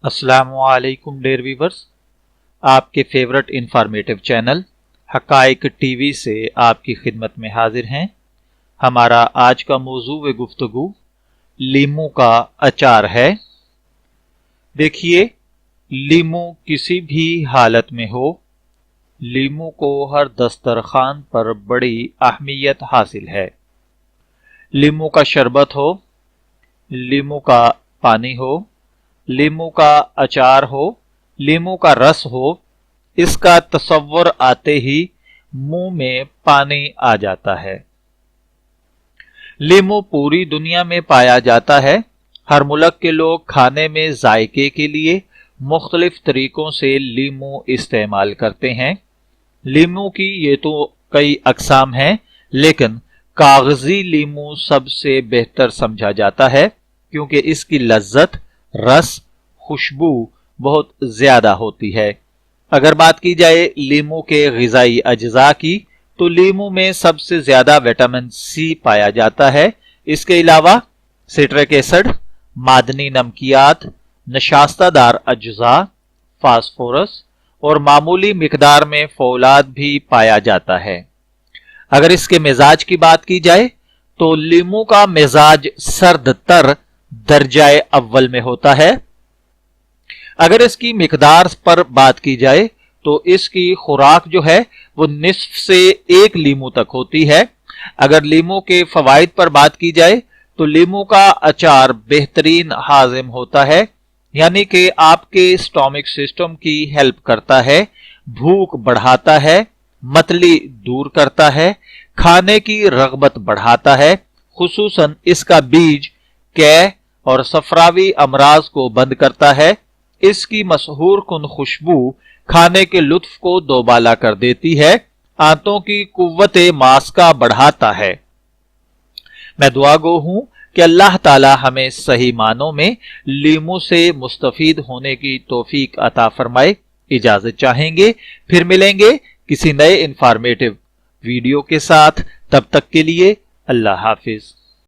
السلام علیکم dear viewers, آپ کے فیورٹ انفارمیٹو چینل حقائق ٹی وی سے آپ کی خدمت میں حاضر ہیں۔ ہمارا آج کا موضوع گفتگو لیموں کا اچار ہے۔ دیکھیے، لیموں کسی بھی حالت میں ہو، لیموں کو ہر دسترخوان پر بڑی اہمیت حاصل ہے۔ لیموں کا شربت ہو، لیموں کا پانی ہو، لیموں کا اچار ہو، لیموں کا رس ہو، اس کا تصور آتے ہی منہ میں پانی آ جاتا ہے۔ لیموں پوری دنیا میں پایا جاتا ہے۔ ہر ملک کے لوگ کھانے میں ذائقے کے لیے مختلف طریقوں سے لیموں استعمال کرتے ہیں۔ لیموں کی یہ تو کئی اقسام ہیں، لیکن کاغذی لیموں سب سے بہتر سمجھا جاتا ہے کیونکہ اس کی لذت، رس، خوشبو بہت زیادہ ہوتی ہے۔ اگر بات کی جائے لیموں کے غذائی اجزاء کی تو لیموں میں سب سے زیادہ وٹامن سی پایا جاتا ہے۔ اس کے علاوہ سٹرک ایسڈ، معدنی نمکیات، نشاستہ دار اجزاء، فاسفورس اور معمولی مقدار میں فولاد بھی پایا جاتا ہے۔ اگر اس کے مزاج کی بات کی جائے تو لیموں کا مزاج سرد تر درجہ اول میں ہوتا ہے۔ اگر اس کی مقدار پر بات کی جائے تو اس کی خوراک جو ہے وہ نصف سے 1 لیموں تک ہوتی ہے۔ اگر لیموں کے فوائد پر بات کی جائے تو لیموں کا اچار بہترین ہاضم ہوتا ہے، یعنی کہ آپ کے اسٹامک سسٹم کی ہیلپ کرتا ہے، بھوک بڑھاتا ہے، متلی دور کرتا ہے، کھانے کی رغبت بڑھاتا ہے۔ خصوصاً اس کا بیج قے اور صفراوی امراض کو بند کرتا ہے۔ اس کی مسحور کن خوشبو کھانے کے لطف کو دوبالا کر دیتی ہے، آنتوں کی قوت ماسکہ بڑھاتا ہے۔ میں دعا گو ہوں کہ اللہ تعالی ہمیں صحیح معنوں میں لیموں سے مستفید ہونے کی توفیق عطا فرمائے۔ اجازت چاہیں گے، پھر ملیں گے کسی نئے انفارمیٹو ویڈیو کے ساتھ۔ تب تک کے لیے اللہ حافظ۔